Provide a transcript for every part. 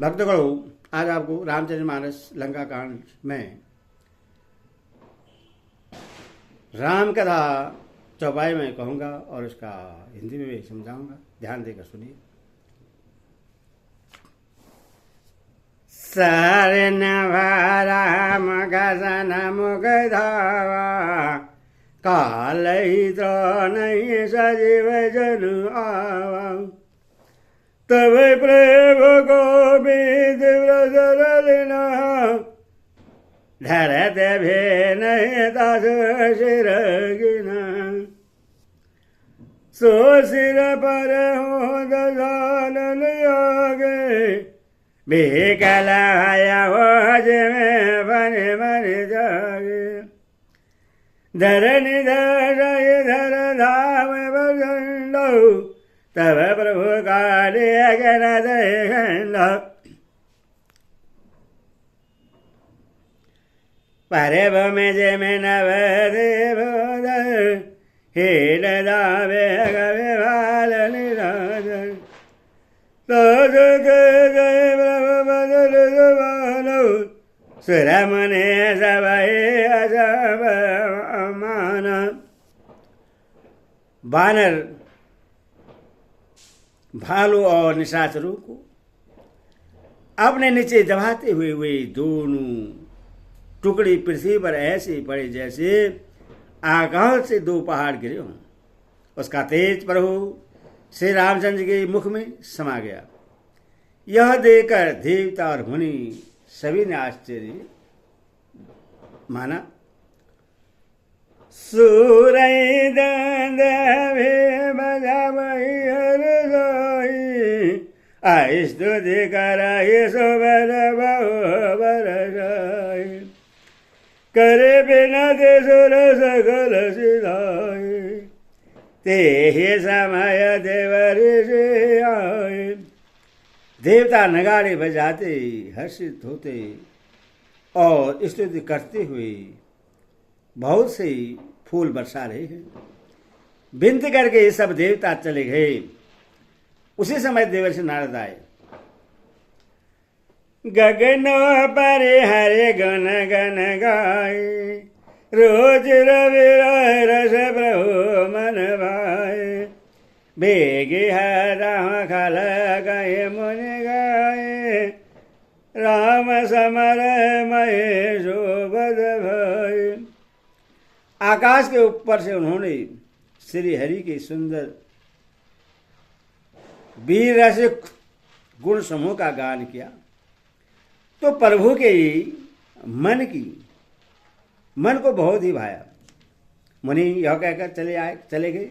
भक्तगणों, आज आपको रामचरितमानस लंका कांड में राम कथा चौपाई में कहूँगा और उसका हिंदी में भी समझाऊंगा। ध्यान देकर सुनिए। सरन राम गजन मुख धावा, काल नहीं सजीव जनु आवा। तब प्रेम गोविंद व्रजरलिना, धरत भे नहीं दास शिर गिना। सो सिर पर हो दजानन आगे, बेकलाया हो में बन बन जागे। धरनि धर धाम बजंडो, तब प्रभु काले अगन दे। परे में जे में नव देव हेल दावे गवे भाल निराज। तो जय प्रभु बदल जवानो, सुरमने सबे अजब मान। बानर भालू और निशाचरों को अपने नीचे दबाते हुए वे दोनों टुकड़ी पृथ्वी पर ऐसे पड़े जैसे आकाश से दो पहाड़ गिरे हों। उसका तेज प्रभु श्री रामचंद्र के मुख में समा गया। यह देखकर देवता और मुनि सभी ने आश्चर्य माना। सूरई स्तुति कराई सुबर बरसाई, करे बिना दे सुर सकल सिधाई। ते ही समय देवर से आए। देवता नगाड़े बजाते हर्षित होते और स्तुति करते हुए बहुत से फूल बरसा रहे हैं। विनती करके सब देवता चले गए। उसी समय देवर्षि नारद आए। गगन पर हरे गण गण गाए, रोज रवि रस प्रभु मन भाए। बेगे हरा खल गए मुनि गाए, राम समर महे शोभत भय। आकाश के ऊपर से उन्होंने श्री हरि के सुंदर वीर रसिक गुण समूह का गान किया तो प्रभु के मन को बहुत ही भाया। मुनि यह कहकर चले गए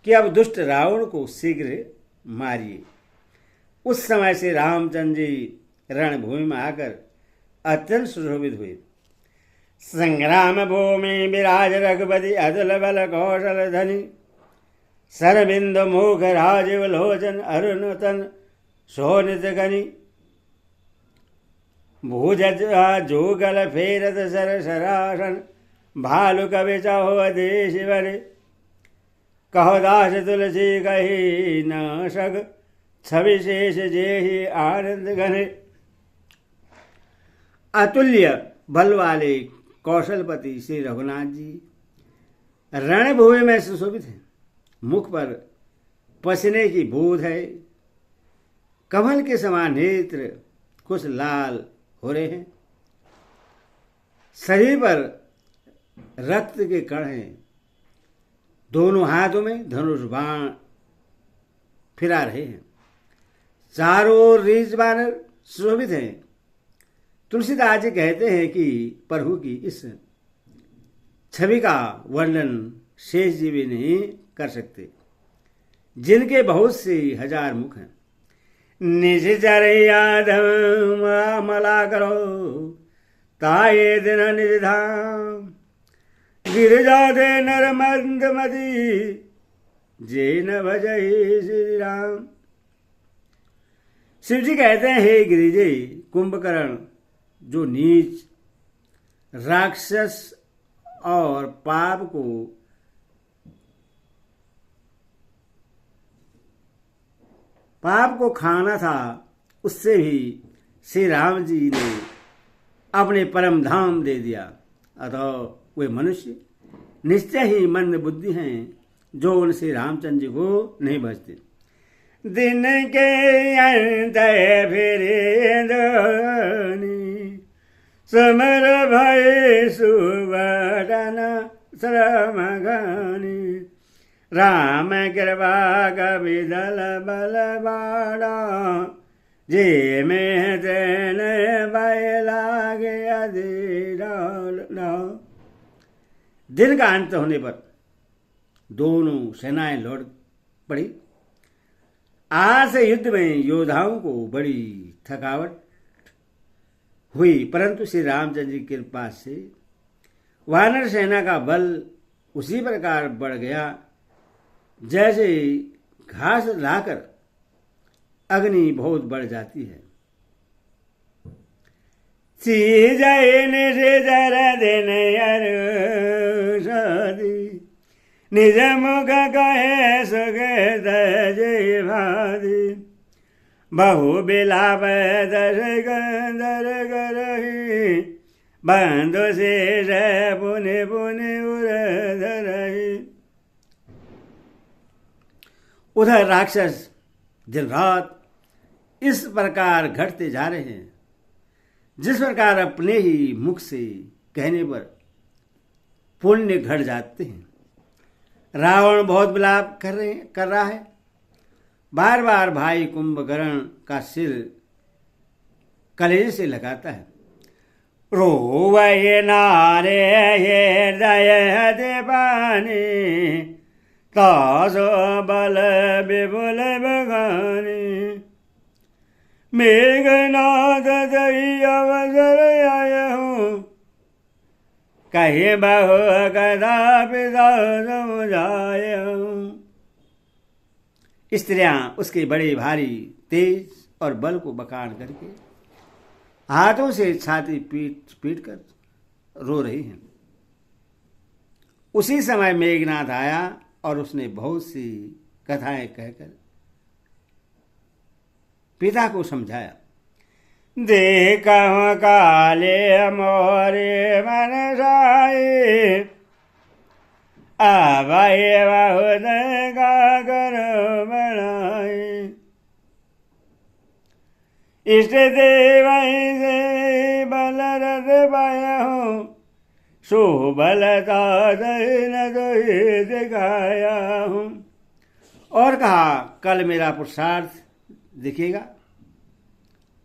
कि अब दुष्ट रावण को शीघ्र मारिए। उस समय से रामचंद्र जी रणभूमि में आकर अत्यंत सुशोभित हुए। संग्राम भूमि विराज रघुपति, अतुल बल कौशल धनी। सरबिंद मुख राजीव लोचन, अरुणतन सोनित गनि। भुज जोगल फेरत सर सरासन, भालु कवि चाहो देश बने। कहो दास तुलसी कही न सक, छवि शेष जेहि आनंद घने। अतुल्य बल वाले कौशलपति श्री रघुनाथ जी रणभूमि में सुशोभित हैं। मुख पर पसीने की बूंद है। कमल के समान नेत्र कुछ लाल हो रहे हैं। शरीर पर रक्त के कण हैं। दोनों हाथों में धनुष बाण फिरा रहे हैं। चारों ओर रीछ बानर सुशोभित हैं। तुलसीदास जी कहते हैं कि प्रभु की इस छवि का वर्णन शेष जी भी नहीं कर सकते, जिनके बहुत से हजार मुख हैं। निज चर यादव मला करो, ताये दिन निज धाम। गिरजा दे नर मंदमती, जे न भजहि श्री राम। शिव जी कहते हैं, हे गिरिजे कुंभकर्ण, जो नीच राक्षस और पाप को खाना था, उससे भी श्री राम जी ने अपने परम धाम दे दिया। अतः वे मनुष्य निश्चय ही मंद बुद्धि हैं जो उन श्री रामचंद्र जी को नहीं भजते। दिन के अंत फिरे धनी समर भय सुवदन श्रम घनी राम कृपा कविदल बल बाड़ा जे में तेन भय लागे अधिराल। दिन का अंत होने पर दोनों सेनाएं लौट पड़ी। आज से युद्ध में योद्धाओं को बड़ी थकावट हुई, परंतु श्री रामचंद्र जी की कृपा से वानर सेना का बल उसी प्रकार बढ़ गया जैसे घास लाकर अग्नि बहुत बढ़ जाती है। निज मुख कहे सुख जय भादी बहु बिलाप दर गंदर करही बंधु शेष पुनि पुनि उरधरही। उधर राक्षस दिन रात इस प्रकार घटते जा रहे हैं जिस प्रकार अपने ही मुख से कहने पर पुण्य घट जाते हैं। रावण बहुत विलाप कर रहा है, बार बार भाई कुंभकर्ण का सिर कलेजे से लगाता है। रोवै नारे हृदय देवानी तासो बल विपुल बगानी मेघनाथ दई अवसर आय हूँ कहीं बहु कदापि समझाय हूँ। स्त्रियां उसके बड़े भारी तेज और बल को बखान करके हाथों से छाती पीट पीट कर रो रही हैं। उसी समय मेघनाथ आया और उसने बहुत सी कथाएं कहकर पिता को समझाया। देखा काले मोरे मन साई आवाए बहुत गागर बनाई इष्ट देव से बल रथ पाया हूँ सुबलता न दिखाया हूँ। और कहा कल मेरा पुरुषार्थ दिखेगा,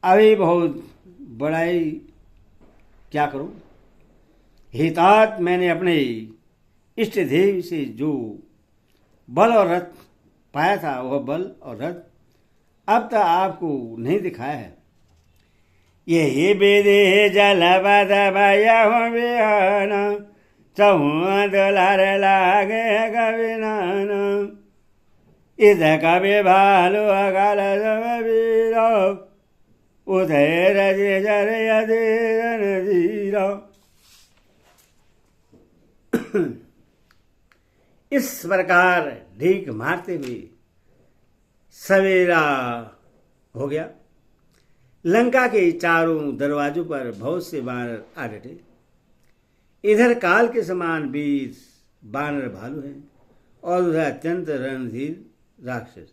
अभी बहुत बड़ाई क्या करूं। हितात मैंने अपने इष्ट देव से जो बल और रथ पाया था वह बल और रथ अब तक आपको नहीं दिखाया है। यही विधि जलपद भयन चौं दुलार लागे कवि नान इध कवि भालु अकाल वीर उदय रजे जर धीर। इस प्रकार ढीक मारते हुए सवेरा हो गया। लंका के चारों दरवाजों पर बहुत से वानर आ डटे। इधर काल के समान वीर वानर भालू हैं और उधर अत्यंत रणधीर राक्षस।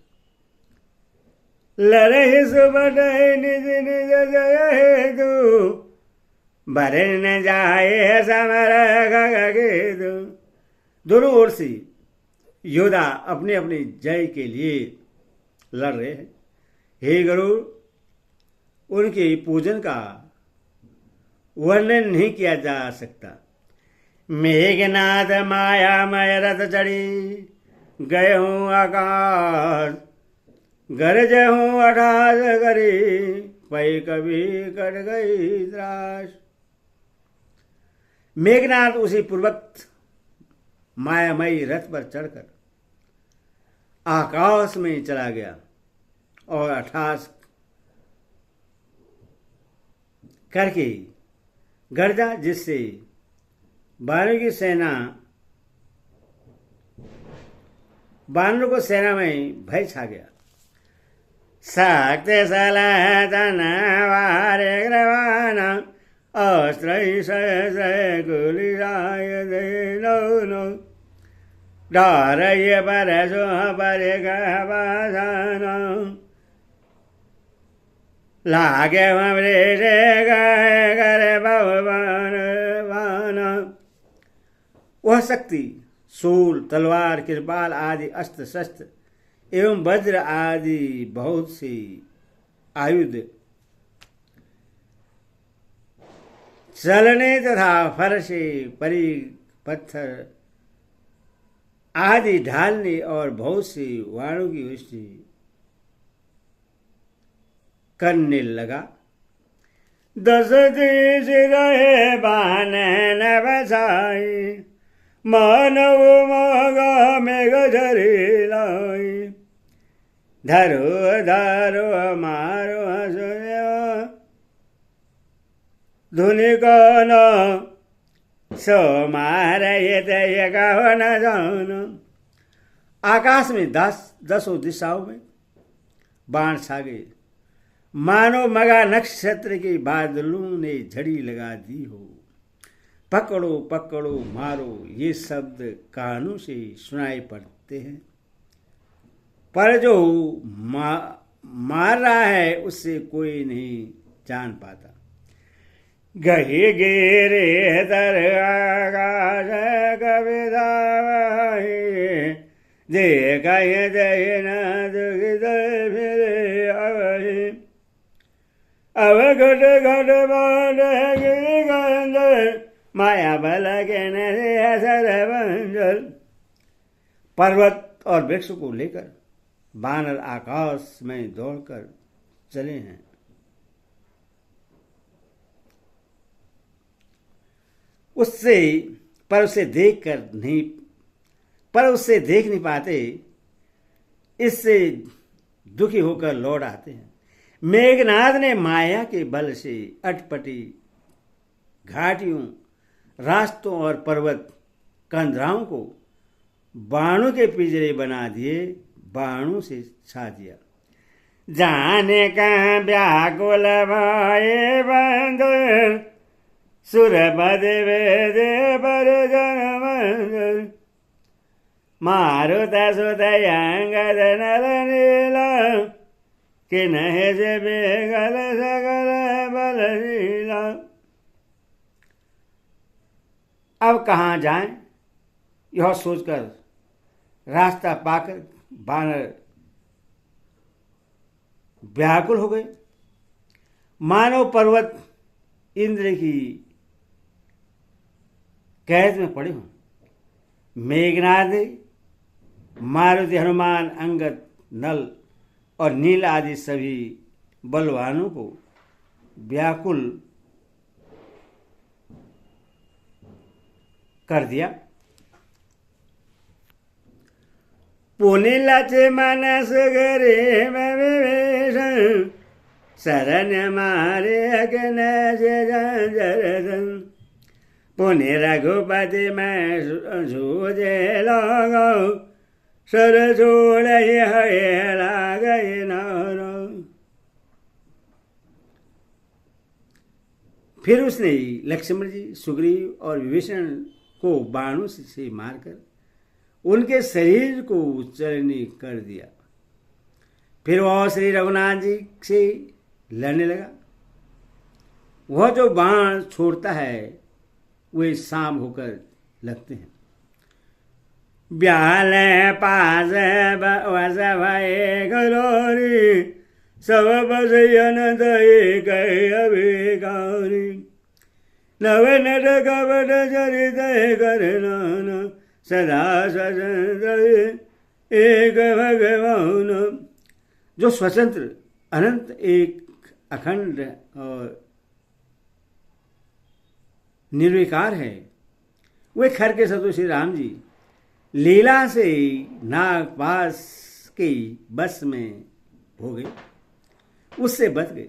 लड़े सुबह निज निज जय हेतु भरे न जाए समर गगेतु। दोनों ओर से योद्धा अपने अपने जय के लिए लड़ रहे हैं। हे गरुड़, उनके पूजन का वर्णन नहीं किया जा सकता। मेघनाथ मायामय रथ चढ़ी गए हूँ आकाश गरज हूँ अठास करी पै कभी कट गई त्रास। मेघनाथ उसी पूर्वक मायामयी रथ पर चढ़कर आकाश में चला गया और अठास करके गर्जा, जिससे बानरों को सेना में भय छा गया। शक्ति सलतन वारे ग्रवान अस्त्रै सहस्रै कुलिराय दैनो नो डरय परसो परिगवासन लागे वृषे गए करे भवन वान। वह शक्ति शूल, तलवार, कृपाल आदि अस्त्र शस्त्र एवं वज्र आदि बहुत सी आयुध चलने तथा फरसे, परी, पत्थर आदि ढालने और बहुत सी वाणों की वृष्टि करने लगा। 10 देश रहे बान न बसाई मानव मगा मेघ झरी लाई धरो धरो मारो हसुदेव धुनि कौन सो मारे कहो न जानो। आकाश में 10 दिशाओं में बाण छा गए, मानो मगा नक्षत्र के बादलों ने झड़ी लगा दी हो। पकड़ो पकड़ो मारो ये शब्द कानों से सुनाई पड़ते हैं, पर जो मार रहा है उससे कोई नहीं जान पाता। गही गिरे तर आकाश कविता दे कहे दे न दुखित फिरे अवही अब घट घट बाढ़ गिर गंजल माया बल के नजर। पर्वत और वृक्ष को लेकर वानर आकाश में दौड़कर चले हैं। पर उसे देख नहीं पाते, इससे दुखी होकर लौट आते हैं। मेघनाद ने माया के बल से अटपटी घाटियों, रास्तों और पर्वत कंदराओं को बाणों के पिंजरे बना दिए, बाणों से छा दिया। जाने का व्याकुल भये बंदर सुर बद वेद पर जन मारुत सुत अंगद नल नीला कि नहीं से बेगल सगल बलशीला। अब कहाँ जाएं, यह सोचकर रास्ता पाकर वानर व्याकुल हो गए, मानो पर्वत इंद्र की कैद में पड़े हों। मेघनाद, मारुति, हनुमान, अंगद, नल और नील आदि सभी बलवानों को व्याकुल कर दिया। पुनि लचे मनस गरे विभीषण शरण मारे अगन से जंजरधन पुनि रघुपति में जूझे लगो सर छोड़ गए नारो। फिर उसने लक्ष्मण जी, सुग्रीव और विभीषण को बाणों से मारकर उनके शरीर को चलनी कर दिया। फिर वह श्री रघुनाथ जी से लड़ने लगा। वह जो बाण छोड़ता है वे सांप होकर लगते हैं। ब्याल पास वस भये गलोरी सब बसयन दये गए अभिकारी नव नट कपट चरित करना सदा स्वतंत्र एक भगवान। जो स्वतंत्र, अनंत, एक, अखंड और निर्विकार है, वे खर के सतु श्री राम जी लीला से नागपाश के बस में हो गए, उससे बच गए।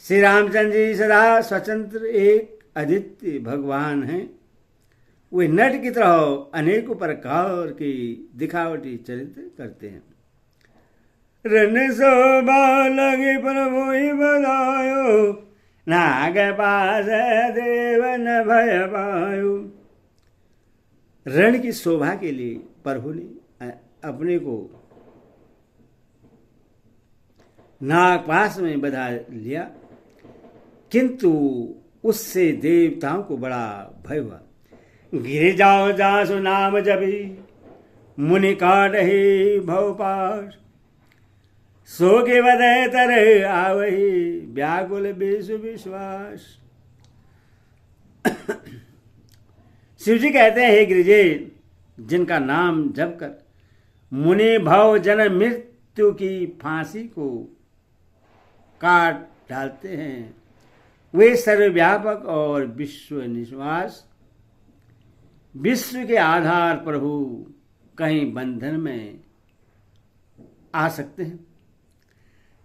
श्री रामचंद्र जी सदा स्वतंत्र एक अद्वितीय भगवान हैं। वे नट की तरह अनेकों प्रकार की दिखावटी चरित्र करते हैं। रण शोभा लगे प्रभु ही बधायो, नाग पास देव न भय पायो। रण की शोभा के लिए प्रभु ने अपने को नागपाश में बधा लिया, किंतु उससे देवताओं को बड़ा भय हुआ। गिर जाओ जासु नाम जपी, मुनि काट ही भवपाश, सो के बदय तर आवही, व्याकुल विश्व विश्वास। शिव जी कहते हैं, हे गिरिजे, जिनका नाम जप कर मुनि भव जन्म मृत्यु की फांसी को काट डालते हैं, वे सर्वव्यापक और विश्व निश्वास, विश्व के आधार प्रभु कहीं बंधन में आ सकते हैं।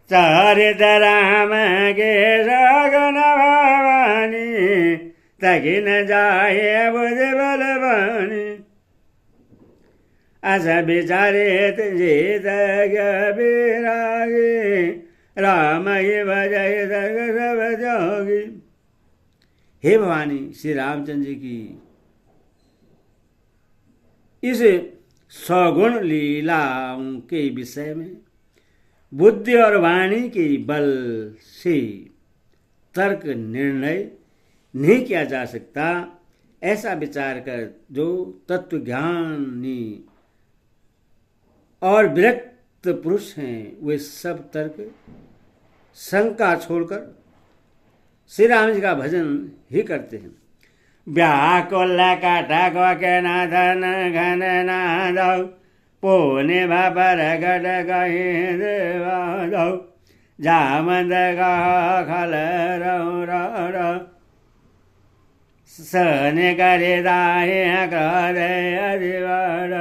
चरित राम के सगन भवानी, तगिन जाए बुझ बल बनी, अस विचारित जीत विरागी, राम ही भजय सर्ग सब जोगी। हे भवानी, श्री रामचंद्र जी की इस सगुण लीलाओं के विषय में बुद्धि और वाणी के बल से तर्क निर्णय नहीं किया जा सकता। ऐसा विचार कर जो तत्व ज्ञानी और विरक्त पुरुष हैं, वे सब तर्क शंका छोड़कर श्री राम जी का भजन ही करते हैं। व्याकुल काटक के नाथन घन नादौ, पोने भापर घट कहीं देवादौ, जामद खल रौ सन करे दाहे क्रोध अधिवार।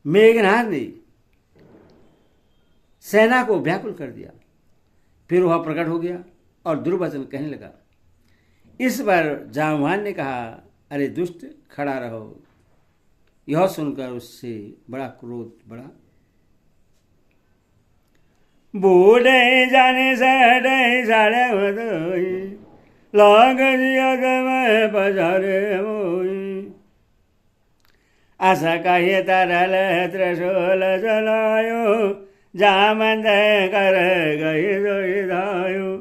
मेघनाथ ने सेना को व्याकुल कर दिया, फिर वह प्रकट हो गया और दुर्वचन कहने लगा। इस पर जामवान ने कहा, अरे दुष्ट, खड़ा रहो। यह सुनकर उससे बड़ा क्रोध बढ़ा। बूढ़े जाने सड़े साड़े बदोई, लाग में पसारे मोई, आशा कहे तरल त्रिशूल चलायो, जामंद कर गई दायो।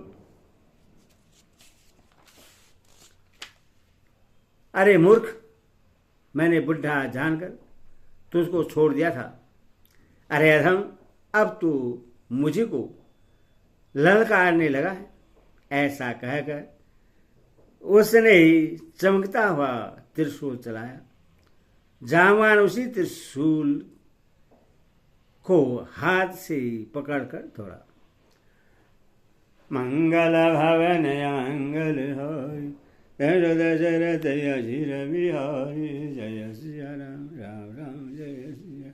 अरे मूर्ख, मैंने बुढ़ा जानकर तुझको छोड़ दिया था। अरे अधम, अब तू मुझे को ललकारने लगा है। ऐसा कहकर उसने ही चमकता हुआ त्रिशूल चलाया। जामवान उसी त्रिशूल को हाथ से पकड़कर दौड़ा। मंगल भवन मंगल होय, दशरथ अजीर बिहारी, जय सिया राम राम राम जय सिया।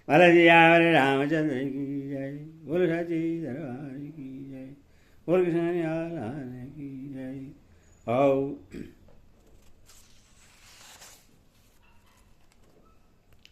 बोल सिया रामचंद्र की जय, बोल सची दरबार की जय, बोल कृष्ण की जय। आओ